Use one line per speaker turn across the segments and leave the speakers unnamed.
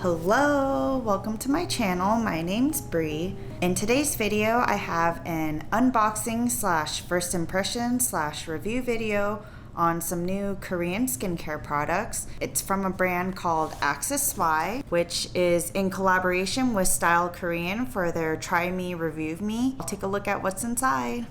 Hello, welcome to my channel. My name's Bri. In today's video, I have an unboxing slash first impression slash review video on some new Korean skincare products. It's from a brand called acne-prone, which is in collaboration with stylekorean for their trymereviewme. I'll take a look at what's inside.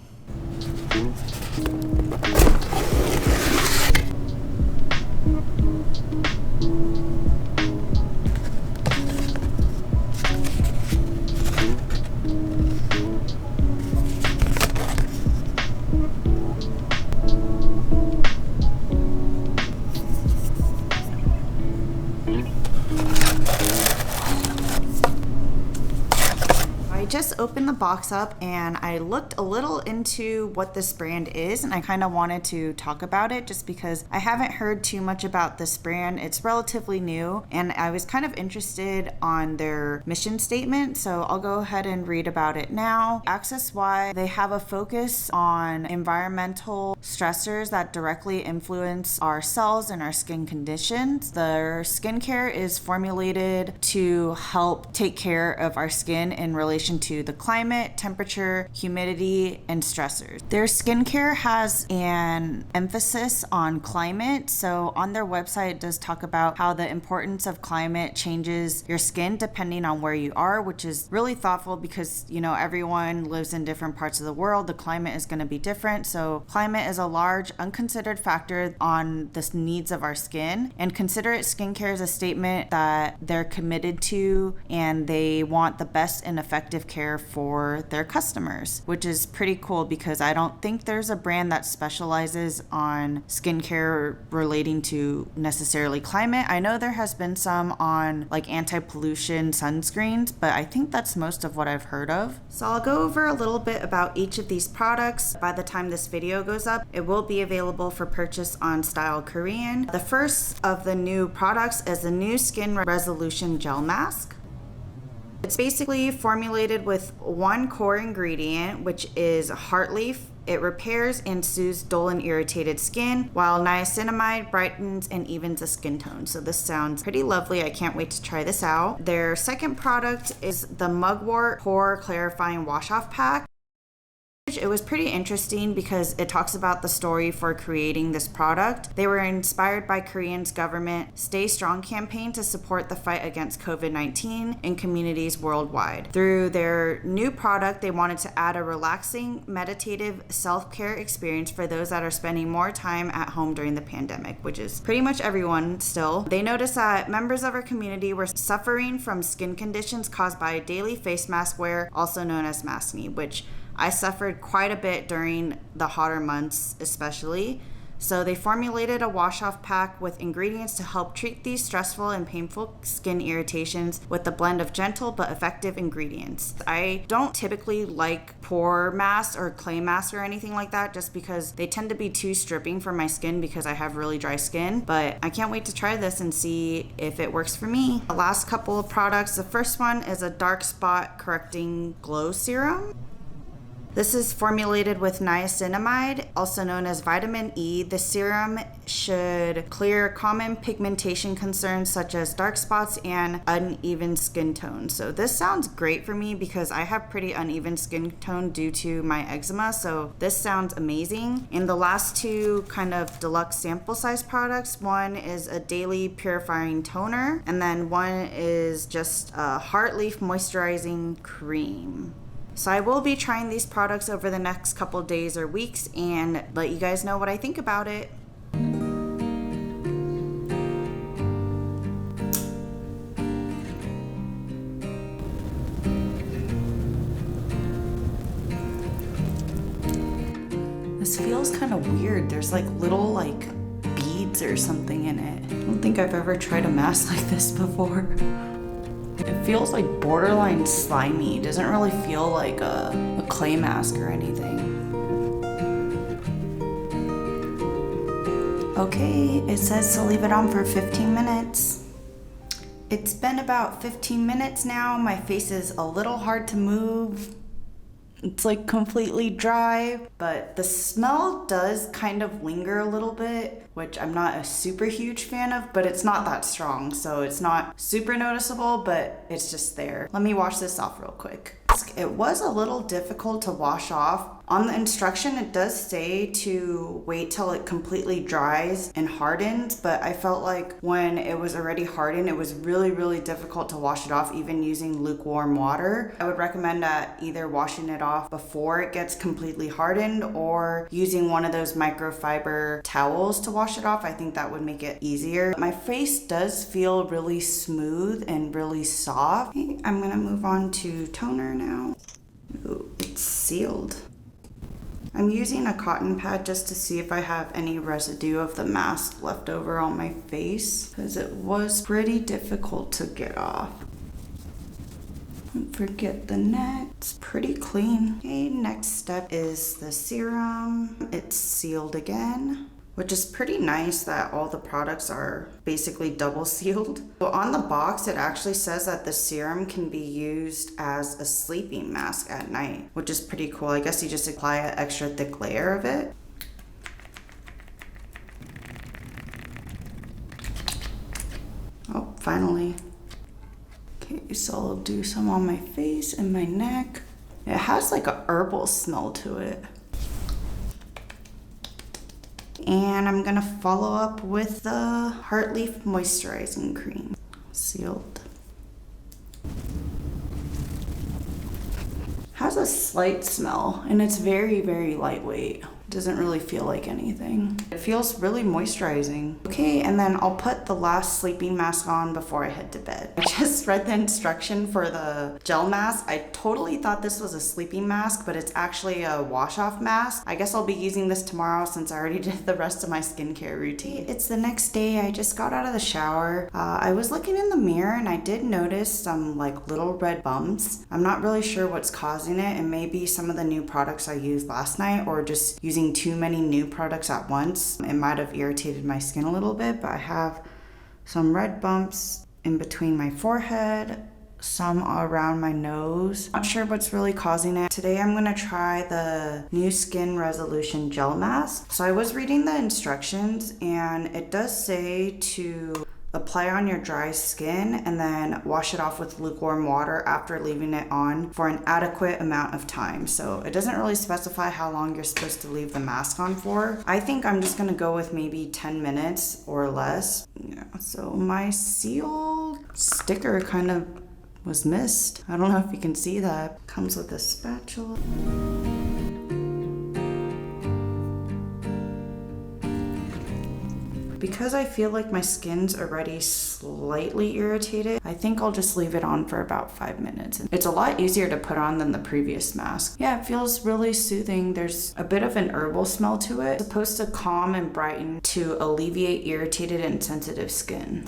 I just opened the box up and I looked a little into what this brand is, and I kind of wanted to talk about it just because I haven't heard too much about this brand. It's relatively new and I was kind of interested on their mission statement, so I'll go ahead and read about it now. acne-prone, they have a focus on environmental stressors that directly influence our cells and our skin conditions. Their skincare is formulated to help take care of our skin in relation to the climate, temperature, humidity, and stressors. Their skincare has an emphasis on climate. So on their website, it does talk about how the importance of climate changes your skin depending on where you are, which is really thoughtful because, you know, everyone lives in different parts of the world. The climate is going to be different. So climate is a large unconsidered factor on the needs of our skin. And Considerate Skincare is a statement that they're committed to and they want the best and effective care for their customers, which is pretty cool because I don't think there's a brand that specializes on skincare relating to necessarily climate. I know there has been some on like anti-pollution sunscreens, but I think that's most of what I've heard of. So I'll go over a little bit about each of these products. By the time this video goes up, it will be available for purchase on stylekorean. The first of the new products is the new Skin Resolution Gel Mask. It's basically formulated with one core ingredient, which is heart leaf. It repairs and soothes dull and irritated skin, while niacinamide brightens and evens the skin tone. So this sounds pretty lovely. I can't wait to try this out. Their second product is the Mugwort Pore Clarifying Wash Off Pack. It was pretty interesting because it talks about the story for creating this product. They were inspired by Korea's government Stay Strong campaign to support the fight against COVID-19 in communities worldwide. Through their new product, they wanted to add a relaxing, meditative self-care experience for those that are spending more time at home during the pandemic, which is pretty much everyone still. They noticed that members of our community were suffering from skin conditions caused by daily face mask wear, also known as maskne, which I suffered quite a bit during the hotter months especially. So they formulated a wash-off pack with ingredients to help treat these stressful and painful skin irritations with a blend of gentle but effective ingredients. I don't typically like pore masks or clay masks or anything like that just because they tend to be too stripping for my skin because I have really dry skin, but I can't wait to try this and see if it works for me. The last couple of products, the first one is a dark spot correcting glow serum. This is formulated with niacinamide, also known as vitamin E. The serum should clear common pigmentation concerns such as dark spots and uneven skin tone. So this sounds great for me because I have pretty uneven skin tone due to my eczema, so this sounds amazing. And the last two kind of deluxe sample size products, one is a daily purifying toner, and then one is just a heart leaf moisturizing cream. So I will be trying these products over the next couple days or weeks and let you guys know what I think about it. This feels kind of weird. There's like little beads or something in it. I don't think I've ever tried a mask like this before. It feels like borderline slimy. It doesn't really feel like a clay mask or anything. Okay, it says to leave it on for 15 minutes. It's been about 15 minutes now. My face is a little hard to move. It's like completely dry, but the smell does kind of linger a little bit, which I'm not a super huge fan of, but it's not that strong. So it's not super noticeable, but it's just there. Let me wash this off real quick. It was a little difficult to wash off. On the instruction, it does say to wait till it completely dries and hardens, but I felt like when it was already hardened, it was really, really difficult to wash it off, even using lukewarm water. I would recommend either washing it off before it gets completely hardened or using one of those microfiber towels to wash it off. I think that would make it easier. My face does feel really smooth and really soft. Okay, I'm gonna move on to toner now. Ooh, it's sealed. I'm using a cotton pad just to see if I have any residue of the mask left over on my face, because it was pretty difficult to get off. Don't forget the neck. It's pretty clean. Okay, next step is the serum. It's sealed again, which is pretty nice that all the products are basically double sealed. So on the box, it actually says that the serum can be used as a sleeping mask at night, which is pretty cool. I guess you just apply an extra thick layer of it. Oh, finally. Okay, so I'll do some on my face and my neck. It has like a herbal smell to it. And I'm gonna follow up with the Heartleaf Moisturizing Cream. Sealed. Has a slight smell, and it's very, very lightweight. Doesn't really feel like anything. It feels really moisturizing. Okay, and then I'll put the last sleeping mask on before I head to bed. I just read the instruction for the gel mask. I totally thought this was a sleeping mask, but it's actually a wash-off mask. I guess I'll be using this tomorrow since I already did the rest of my skincare routine. It's the next day. I just got out of the shower. I was looking in the mirror and I did notice some like little red bumps. I'm not really sure what's causing it, and maybe some of the new products I used last night or just using too many new products at once. It might have irritated my skin a little bit, but I have some red bumps in between my forehead, some around my nose. Not sure what's really causing it. Today I'm gonna try the new Skin Resolution Gel Mask. So I was reading the instructions and it does say to apply on your dry skin and then wash it off with lukewarm water after leaving it on for an adequate amount of time. So it doesn't really specify how long you're supposed to leave the mask on for. I think I'm just gonna go with maybe 10 minutes or less. Yeah, so my sealed sticker kind of was missed. I don't know if you can see that. Comes with a spatula. Because I feel like my skin's already slightly irritated, I think I'll just leave it on for about 5 minutes. It's a lot easier to put on than the previous mask. Yeah, it feels really soothing. There's a bit of an herbal smell to it. It's supposed to calm and brighten to alleviate irritated and sensitive skin.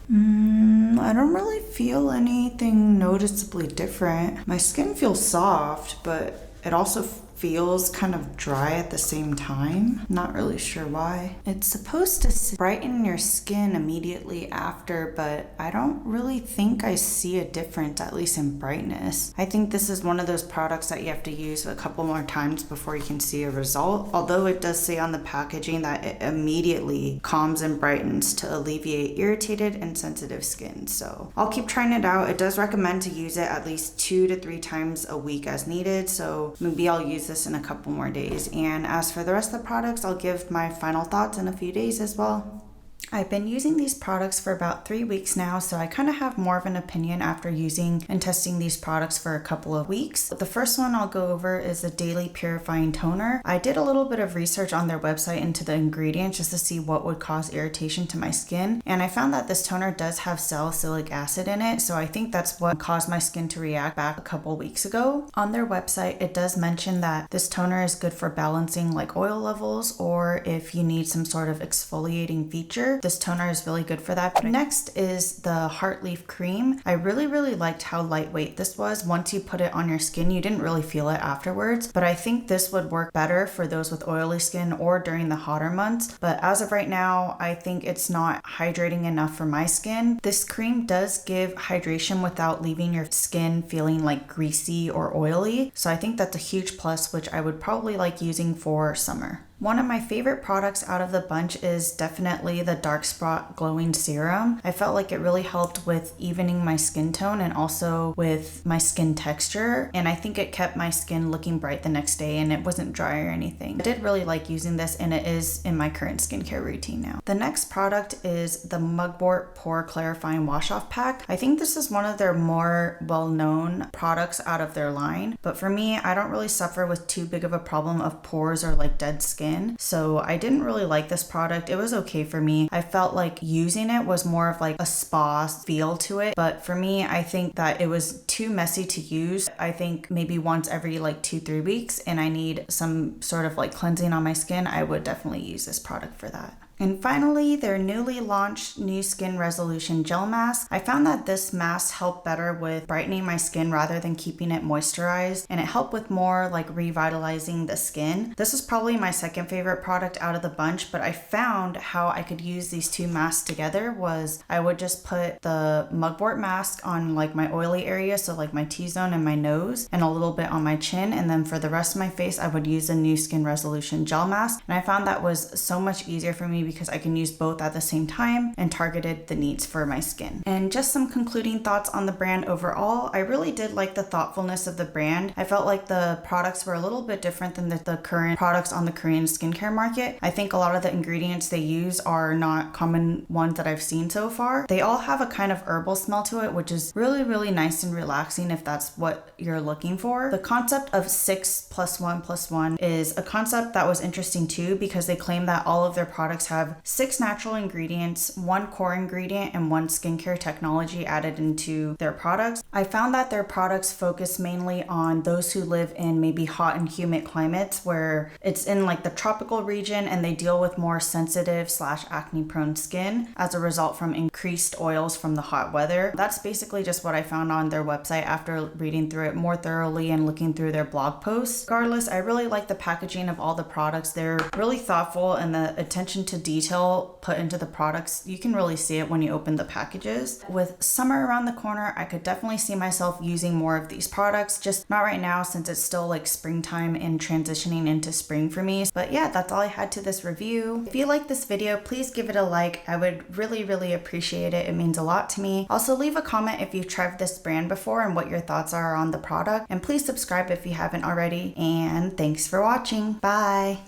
I don't really feel anything noticeably different. My skin feels soft, but it also feels kind of dry at the same time. Not really sure why. It's supposed to brighten your skin immediately after, but I don't really think I see a difference, at least in brightness. I think this is one of those products that you have to use a couple more times before you can see a result. Although it does say on the packaging that it immediately calms and brightens to alleviate irritated and sensitive skin. So I'll keep trying it out. It does recommend to use it at least 2 to 3 times a week as needed. So maybe I'll use this in a couple more days. And as for the rest of the products, I'll give my final thoughts in a few days as well. I've been using these products for about 3 weeks now, so I kind of have more of an opinion after using and testing these products for a couple of weeks. The first one I'll go over is the Daily Purifying Toner. I did a little bit of research on their website into the ingredients just to see what would cause irritation to my skin, and I found that this toner does have salicylic acid in it, so I think that's what caused my skin to react back a couple weeks ago. On their website, it does mention that this toner is good for balancing like oil levels or if you need some sort of exfoliating feature. moisture. This toner is really good for that. Next is the Heart Leaf Cream. I really liked how lightweight this was. Once you put it on your skin, you didn't really feel it afterwards, but I think this would work better for those with oily skin or during the hotter months. But as of right now, I think it's not hydrating enough for my skin. This cream does give hydration without leaving your skin feeling like greasy or oily. So I think that's a huge plus, which I would probably like using for summer. One of my favorite products out of the bunch is definitely the Dark Spot Glowing Serum. I felt like it really helped with evening my skin tone and also with my skin texture. And I think it kept my skin looking bright the next day and it wasn't dry or anything. I did really like using this and it is in my current skincare routine now. The next product is the Mugwort Pore Clarifying Wash Off Pack. I think this is one of their more well-known products out of their line. But for me, I don't really suffer with too big of a problem of pores or like dead skin. So I didn't really like this product. It was okay for me. I felt like using it was more of like a spa feel to it. But for me, I think that it was too messy to use. I think maybe once every like 2-3 weeks and I need some sort of like cleansing on my skin, I would definitely use this product for that. And finally, their newly launched New Skin Resolution Gel Mask. I found that this mask helped better with brightening my skin rather than keeping it moisturized, and it helped with more like revitalizing the skin. This is probably my second favorite product out of the bunch, but I found how I could use these two masks together was I would just put the Mugwort mask on like my oily area, so like my T-zone and my nose, and a little bit on my chin, and then for the rest of my face, I would use a New Skin Resolution Gel Mask. And I found that was so much easier for me because I can use both at the same time and targeted the needs for my skin. And just some concluding thoughts on the brand overall. I really did like the thoughtfulness of the brand. I felt like the products were a little bit different than the current products on the Korean skincare market. I think a lot of the ingredients they use are not common ones that I've seen so far. They all have a kind of herbal smell to it, which is really nice and relaxing if that's what you're looking for. The concept of 6+1+1 is a concept that was interesting too, because they claim that all of their products have 6 natural ingredients, 1 core ingredient, and 1 skincare technology added into their products. I found that their products focus mainly on those who live in maybe hot and humid climates where it's in like the tropical region and they deal with more sensitive / acne prone skin as a result from increased oils from the hot weather. That's basically just what I found on their website after reading through it more thoroughly and looking through their blog posts. Regardless, I really like the packaging of all the products. They're really thoughtful and the attention to detail put into the products, you can really see it when you open the packages. With summer around the corner, I could definitely see myself using more of these products, just not right now since it's still like springtime and transitioning into spring for me. But yeah, that's all I had to this review. If you like this video, please give it a like. I would really appreciate it. It means a lot to me. Also, leave a comment if you've tried this brand before and what your thoughts are on the product. And please subscribe if you haven't already. And thanks for watching. Bye.